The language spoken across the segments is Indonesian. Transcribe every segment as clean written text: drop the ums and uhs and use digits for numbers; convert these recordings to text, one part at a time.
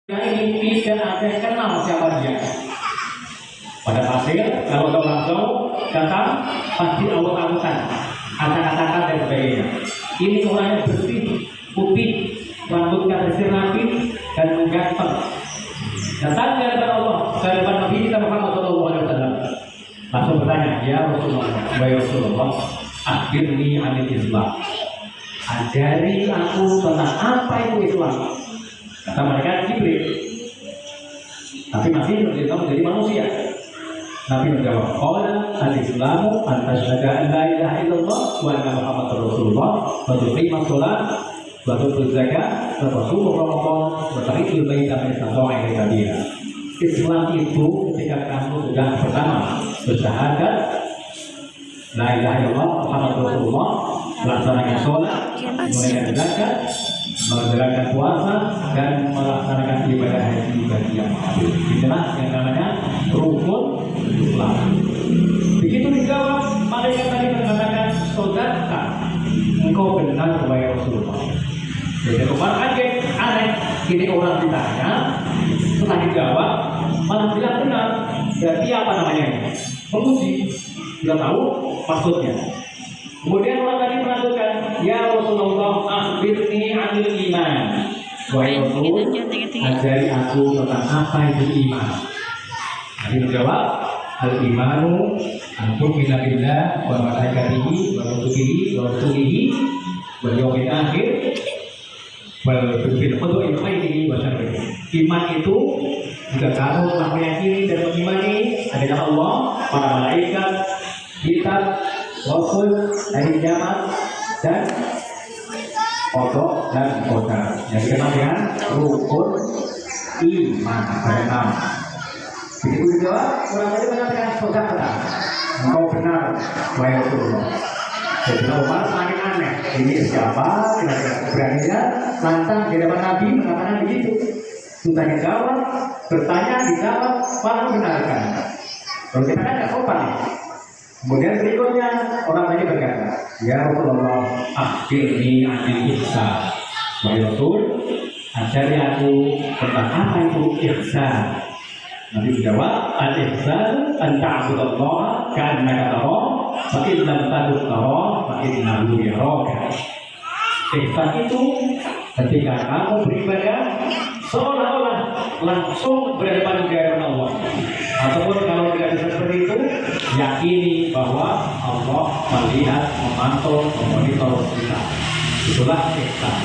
ini tidak ada yang kenal siapa dia. Pada pasir, kalau kau langsung datang, pasti awet-awetan, kata-katakan dan sebagainya. Ini orangnya bersih, putih, rambutnya bersih rapi dan mengganteng. Datang dari hadapan Allah, dari hadapan Nabi kita Muhammad SAW. Langsung bertanya, ya Rasulullah, akhirni anil Islam. Ajari aku tentang apa itu Islam. Kata mereka Jibril. Tapi masih belum menjadi manusia. Nabi menjawab, qala al-islamu an tasyhada an la ilaha illallah wa anna muhammadar rasulullah wa tuqima shalah wa tu'ti zakat wa tasum ramadan wa tahijjul baita man istata'a ilaihi sabila. Islam itu ketika kamu sudah pertama bersyahadat la ilaha illallah muhammadar rasulullah, melaksanakan sholat, menunaikan zakat, menjalankan puasa dan melaksanakan ibadah haji bagi yang mampu. Inilah yang namanya rukun Islam. Begitu dijawab, malaikat tadi mengatakan, saudara, engkau benar wahai Rasulullah. Jadi kemarin kaget, aneh. Ini orang ditanya, setelah dijawab, malah bilang benar. Berarti apa namanya ini? Menguji. Tidak tahu maksudnya. Kemudian orang tadi melanjutkan, ya Rasulullah, akhbirni anil iman. Wahai Rasul, ajari aku tentang apa itu iman. Nabi menjawab, al-imanu an tu'mina billah wa malaikatihi wa kutubihi wa rusulihi wal yawmil akhir wal bil qadari khairihi wa syarrihi. Iman itu jika kamu telah meyakini dan mengimani adanya Allah, para malaikat, kitab, rasul, hari kiamat dan kodok dan qadar. Yang dikenal dengan rukun iman pada nama. Begitu dijawab, orang tadi mengatakan saudara, engkau benar wahai Rasulullah. Jadi Umar semakin aneh. Ini siapa? Kira-kira beraninya lantang di hadapan Nabi mengatakan begitu. Sudah dijawab, bertanya dijawab, malah membenarkan. Kalau kita kan tidak sopan. Kemudian berikutnya orang tadi berkata, ya Rasulullah, akhirni anil ihsan. Wahai Rasul, ajari aku tentang apa itu ihsan. Nabi menjawab, al-ihsan an ta'budallaha ka'annaka tarahu fa in lam takun tarahu fa innahu yaraka. Ihsan itu ketika kamu beribadah seolah-olah langsung berhadapan dengan Allah. Ataupun kalau tidak bisa seperti itu, yakini bahwa Allah melihat, memantau, memonitor kita. Itulah ihsan.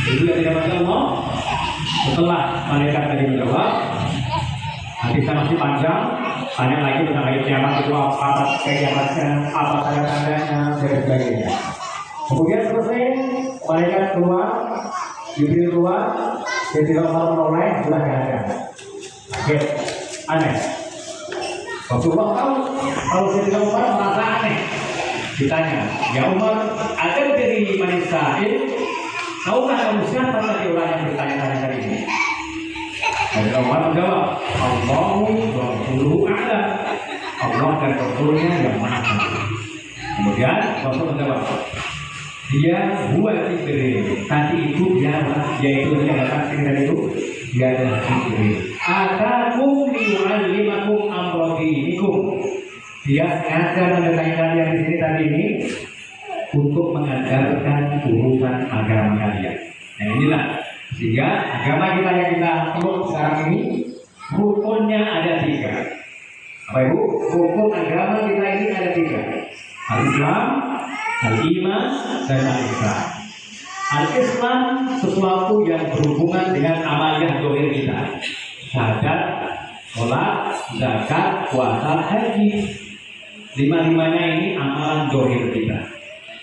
Itu yang tidak masya Allah. Setelah malaikat tadi menjawab, hadisnya masih panjang, tanya lagi tentang hari kiamat itu apa kiamatnya, apa tanda-tandanya, dan sebagainya. Kemudian selesai, malaikat keluar, Jibril keluar, dia tidak mau menoleh, sudah tidak ada. Oke, aneh. Rasulullah tahu, kalau saya tidak Umar merasa aneh. Ditanya, ya Umar, ada dari manusia ini, tahukah kamu siapa tadi orang yang bertanya-tanya tadi ini? Dan Umar menjawab, Allahu wa Rasuluhu a'lam. Allah dan Rasulnya yang maha tahu. Kemudian Rasul menjawab, dia buat Jibril. Tadi itu dia yaitu yang datang sini tadi itu dia adalah Jibril. Atakum li'allimakum amra dinikum. Dia sengaja mendatangi kalian di sini tadi ini untuk mengajarkan urusan agama kalian. Nah inilah sehingga agama kita yang kita peluk sekarang ini rukunnya ada 3. Apa ibu? Rukun agama kita ini ada 3. Al-Islam, Al-Iman, dan Al-Ihsan. Al-Islam sesuatu yang berhubungan dengan amaliyah zahir kita. Syahadat, sholat, zakat, puasa, haji. 5-5-nya ini amalan zahir kita.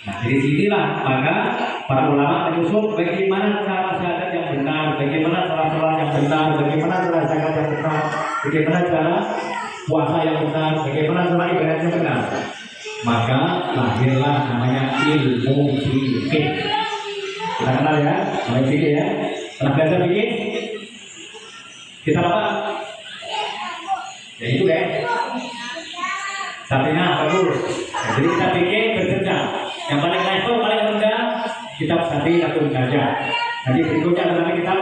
Nah, dari sinilah maka para ulama menyusun bagaimana cara syahadat yang benar, bagaimana cara sholat yang benar, bagaimana cara zakat yang benar, bagaimana cara puasa yang benar, bagaimana cara ibadah yang benar. Maka lahirlah namanya ilmu fikih. Kita kenal ya, namanya fikih ya. Pernah belajar fikih? Kita apa? Ya itu deh. Sapinya apa dulu? Jadi kita fikih berjenjang. Yang paling level, paling rendah kitab Sapi atau Gajah. Nanti berikutnya adalah kitab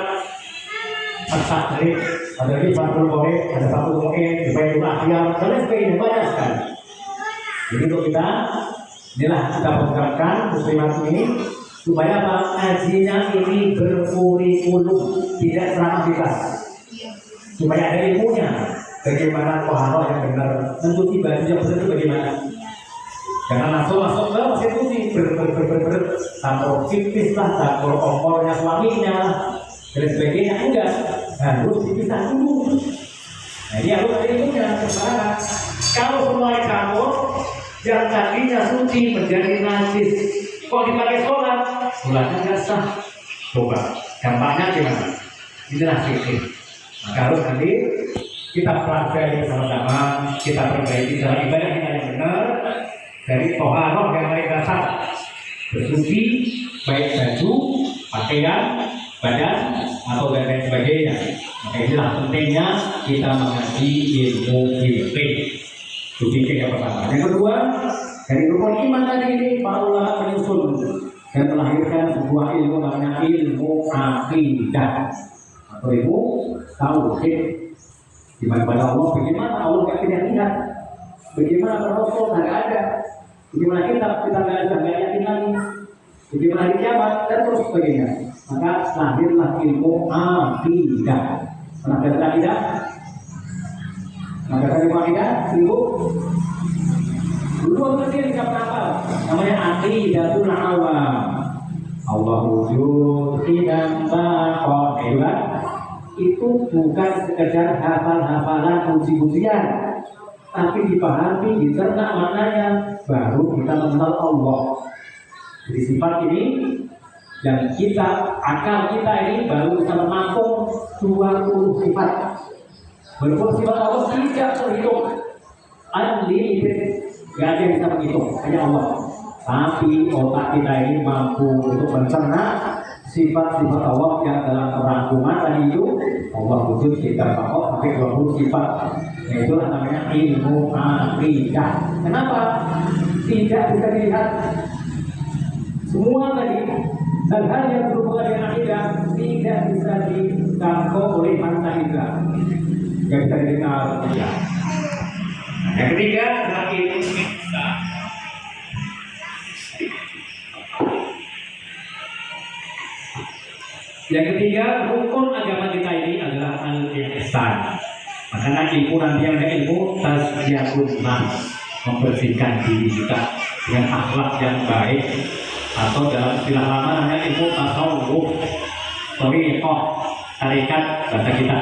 sesat dari ada lagi satu boleh, ada satu mungkin supaya itu akhir dan lain sebagainya banyak sekali. Jadi untuk kita inilah kita programkan muslimat ini supaya apa? Ngajinya ini berkurikulum, tidak ceramah bebas. Supaya ada ilmunya. Bagaimana toharoh yang benar, mencuci baju yang benar itu bagaimana? Jangan langsung masuk ke prostitusi tampil tipis lah, tampil kompornya suaminya dan sebagainya, enggak, harus dipisah dulu. Nah ini harus ada ilmunya. Sekarang kalau semua campur, yang tadinya suci menjadi najis, kok dipakai sholat, sholatnya nggak sah. Coba, dampaknya gimana? Inilah fikih. Maka harus nanti kita pelajari bersama-sama, kita perbaiki cara ibadah kita yang benar dari toharoh yang paling dasar, bersuci, baik baju, pakaian, badan, atau dan lain sebagainya. Maka inilah pentingnya kita mengaji ilmu fikih. Itu fikih yang pertama. Yang kedua, dari rukun iman tadi ini para ulama menyusun dan melahirkan sebuah ilmu namanya ilmu akidah atau ilmu tauhid. Dimana pada Allah, bagaimana Allah nggak lihat, bagaimana Rasul nggak ada, bagaimana kita nggak ada, nggak yakin lagi, bagaimana hari kiamat dan terus sebagainya. Maka lahirlah ilmu akidah. Pernah dengar akidah? Maka dari akidah, ilmu dulu kecil tidak apa, namanya aqidatul awam. Allah wujud tidak bakal, itu bukan sekedar hafal-hafalan puji-pujian, tapi dipahami, dicerna maknanya, baru kita mengenal Allah. Jadi sifat ini dan kita, akal kita ini baru bisa menampung 20 sifat. Walaupun sifat Allah tidak terhitung, unlimited, gak ada yang bisa menghitung, hanya Allah. Tapi otak kita ini mampu untuk mencerna sifat-sifat Allah yang dalam perangkuman tadi itu Allah wujud kita pokok sampai 20 sifat, yaitu namanya ilmu akidah. Kenapa? Tidak bisa dilihat semua tadi hal-hal yang berhubungan dengan akidah tidak bisa dijangkau oleh mata indera, tidak bisa didengar. Yang ketiga adalah ilmu ihsan. Yang ketiga, rukun agama kita ini adalah al-ihsan. Makanya ilmu nanti yang ada ilmu tazkiyatun nafs, membersihkan diri kita dengan akhlak yang baik, atau dalam istilah lama namanya ilmu tasawuf, thariqah, tarikat bahasa kita.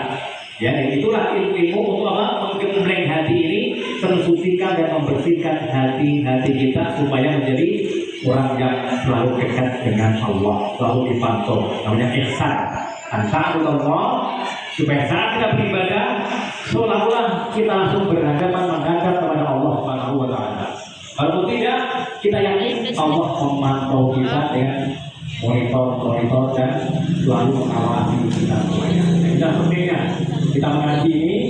Ya, dan itulah ilmu untuk apa? Menggembleng hati ini, mensucikan dan membersihkan hati-hati kita supaya menjadi orang yang selalu dekat dengan Allah, selalu dipantau. Namanya ihsan. Ta'budullah, supaya saat kita beribadah seolah-olah kita langsung berhadapan menghadap kepada Allah Subhanahu wa taala. Kalau tidak, kita yakin Allah memantau kita dengan monitor dan selalu mengawasi kita semuanya. Kita pentingnya kita mengaji ini,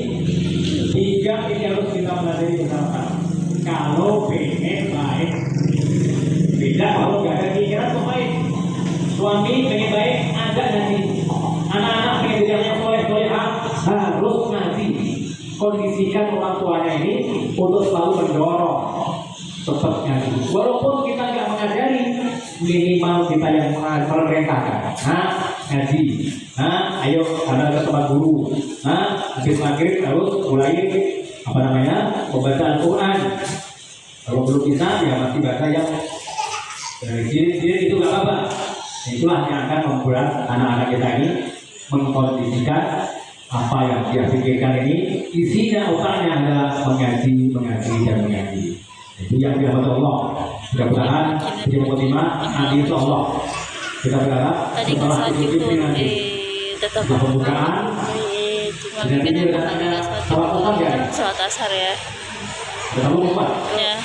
tiga ini harus kita pelajari bersama. Kalau pengen baik, beda kalau nggak ada pikiran tuh baik. Suami pengen baik, ada nanti. Anak-anak pengen jadi yang soleh-solehah, harus ngaji. Kondisikan orang tuanya ini untuk selalu mendorong tetap ngaji. Walaupun kita nggak mengajari, minimal kita yang memerintahkan. Ngaji. Ayo ada tempat guru. Habis maghrib harus mulai pembacaan Quran. Kalau belum bisa ya masih baca yang dari sini itu nggak apa-apa. Itulah yang akan membuat anak-anak kita ini mengkondisikan apa yang dia pikirkan ini isinya otaknya adalah mengaji dan mengaji. Itu yang dirahmati Allah. Mudah-mudahan di mukadimah nanti itu Allah. Kita berharap setelah itu nanti setelah pembukaan dan ini ada sholat ya. Sholat asar ya. Kamu lupa? Ya.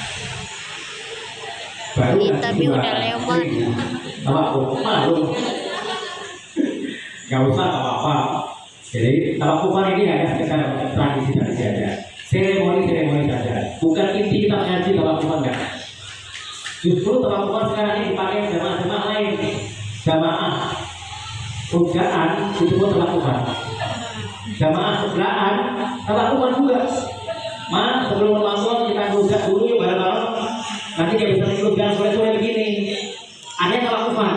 Baru tapi udah lewat. Malu. Gak usah apa-apa. Jadi tawakupan ini hanya sekedar tradisi saja, seremoni saja. Bukan inti kita mengaji tawakupan enggak. Justru tawakupan sekarang ini dipakai jamaah lain. Jamaah ujian itu pun tawakupan. jamaah sebelahan lakukan juga. Mas, sebelum Ramadan kita rujak dulu ya bareng-bareng. Nanti dia bisa ikut jangan sore-sore begini. Ada yang lakukan.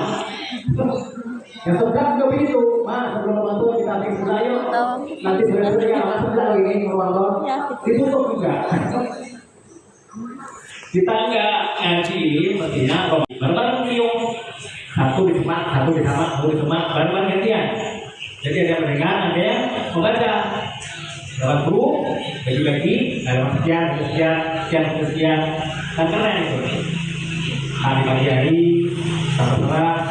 Yang sebelah juga begitu. Mas, sebelum Ramadan kita habis sebelah yuk. Nanti sore-sore yang akan sebelah ini Ramadan ditutup juga. Kita enggak ngaji mestinya bareng-bareng cium. Satu di semak, satu di semak, bareng-bareng gantian. Jadi ada yang mendengar, ada yang membaca. Dalam guru bagi-bagi dalam sekian kan keren itu. Hari pagi hari terserah.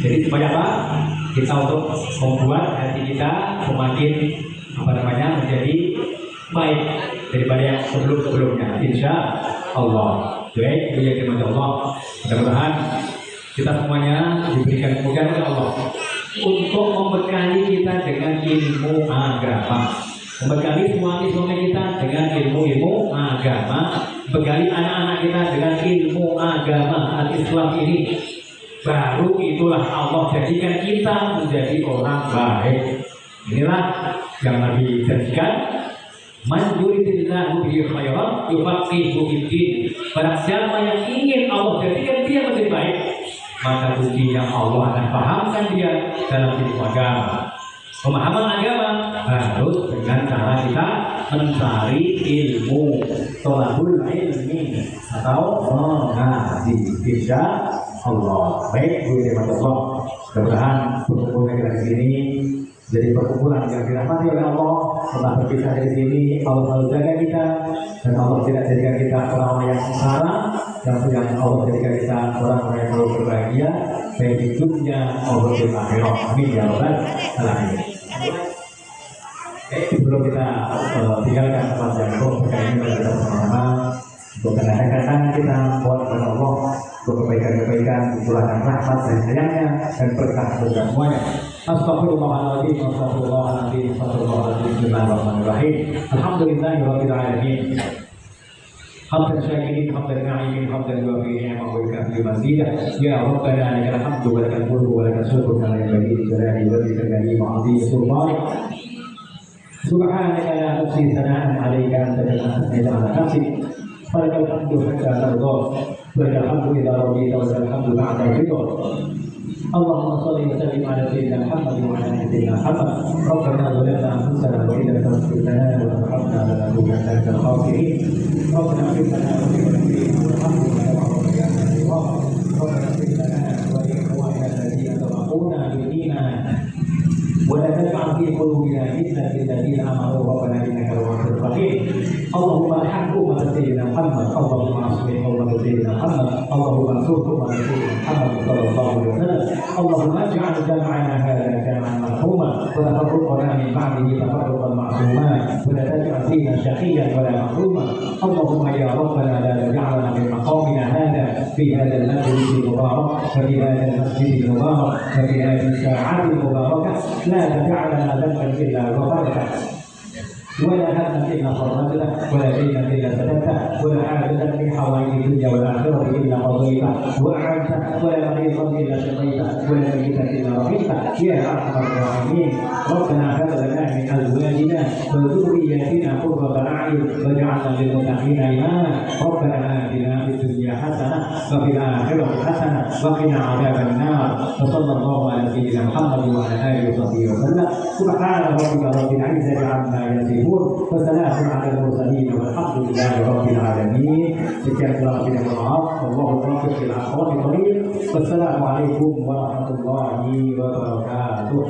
Jadi supaya apa? Kita untuk membuat hati kita semakin menjadi baik daripada yang sebelumnya. Insya Allah. Baik, dijaga Allah. Mudah-mudahan kita semuanya diberikan kemudahan oleh Allah untuk membekali kita dengan ilmu agama. Membekali suami kita dengan ilmu agama, bekali anak-anak kita dengan ilmu agama al-Islam ini. Baru itulah Allah jadikan kita menjadi orang baik. Inilah yang Nabi janjikan. Man yuridillahu bihi khairan yufaqihuhu fid-din. Barang siapa yang ingin Allah jadikan dia menjadi baik, maka kuncinya Allah akan pahamkan dia dalam ilmu agama. Pemahaman agama harus dengan cara kita mencari ilmu, tolabul ilmi atau mengaji. Insya Allah. Baik, Allah. Mudah-mudahan perkumpulan kita di sini jadi perkumpulan yang dirahmati oleh Allah. Setelah berpisah dari sini, Allah selalu jaga kita dan Allah tidak jadikan kita orang yang sengsara, yang Allah jadikan kita orang yang selalu berbahagia baik di dunia maupun di akhirat. Amin ya rabbal alamin. Sebelum kita tinggalkan tempat yang berkah ini kita bersama-sama untuk mendatangkan kita buat kepada Allah untuk kebaikan-kebaikan, curahkan rahmat dan sayangnya dan berkah untuk semuanya. Astagfirullahaladzim, astagfirullahaladzim, astagfirullahaladzim. Bismillahirrahmanirrahim. Alhamdulillahirabbil alamin. Hamdan syakirin, hamdan na'imin, hamdan yuafi ni'mah wa yukafi mazidah. Ya Rabbana lakal hamdu wa lakal mulku wa lakal syukru kama yanbaghi li jalali wajhika al-karim wa 'azimi sultanik. Subhanaka la nuhsi thana'an 'alaika anta kama athnayta 'ala nafsik. Falakal hamdu hatta tarda, wa lakal hamdu idza radita, wa lakal hamdu ba'da ridha. Allahumma shalli wa sallim 'ala sayyidina Muhammad wa 'ala ali sayyidina Muhammad. Rabbana zalamna anfusana wa in lam taghfir lana wa tarhamna lanakunanna minal khasirin. ربنا اغفر لنا ولوالدينا وارحمنا كما ربيانا صغارا. ربنا اغفر لنا ولاخواننا الذين سبقونا بالايمان ولا تجعل في قلوبنا غلا للذين امنوا ربنا انك رؤوف رحيم. اللهم ارحم امه سيدنا محمد، اللهم اصلح امه سيدنا محمد، اللهم انصر امه سيدنا محمد صلى الله عليه وسلم. اللهم اجعل جمعنا هذا جمعا مرحوما وتفرقنا من بعده تفرقا معصوما ولا تجعل فينا شقيا ولا محروما. اللهم يا ربنا لا تجعلنا من مقامنا هذا في هذا المسجد المبارك وفي هذا المسجد المبارك وفي هذه الساعات المباركه لا تجعلنا ذنبا الا غفرته ولا هما الا فرجته ولا دينا الا سددته ولا حاجه من حوائج الدنيا والاخره الا قضيته واعنته ولا مريضا الا شفيته ولا ميتا الا رحمته يا ارحم الراحمين. ربنا هب لنا من ازواجنا وذرياتنا قرة اعين واجعلنا للمتقين اماما. ربنا اتنا في الدنيا حسنه وفي الاخره حسنه وقنا عذاب النار. وصلى الله على سيدنا محمد وعلى اله وصحبه وسلم. سبحان ربك رب العزه عما يصفون وسلام على المرسلين والحمد لله رب العالمين. Sekian telah tidak maaf. Allahu taufiq bil aqwam tariq. Wassalamualaikum warahmatullahi wabarakatuh.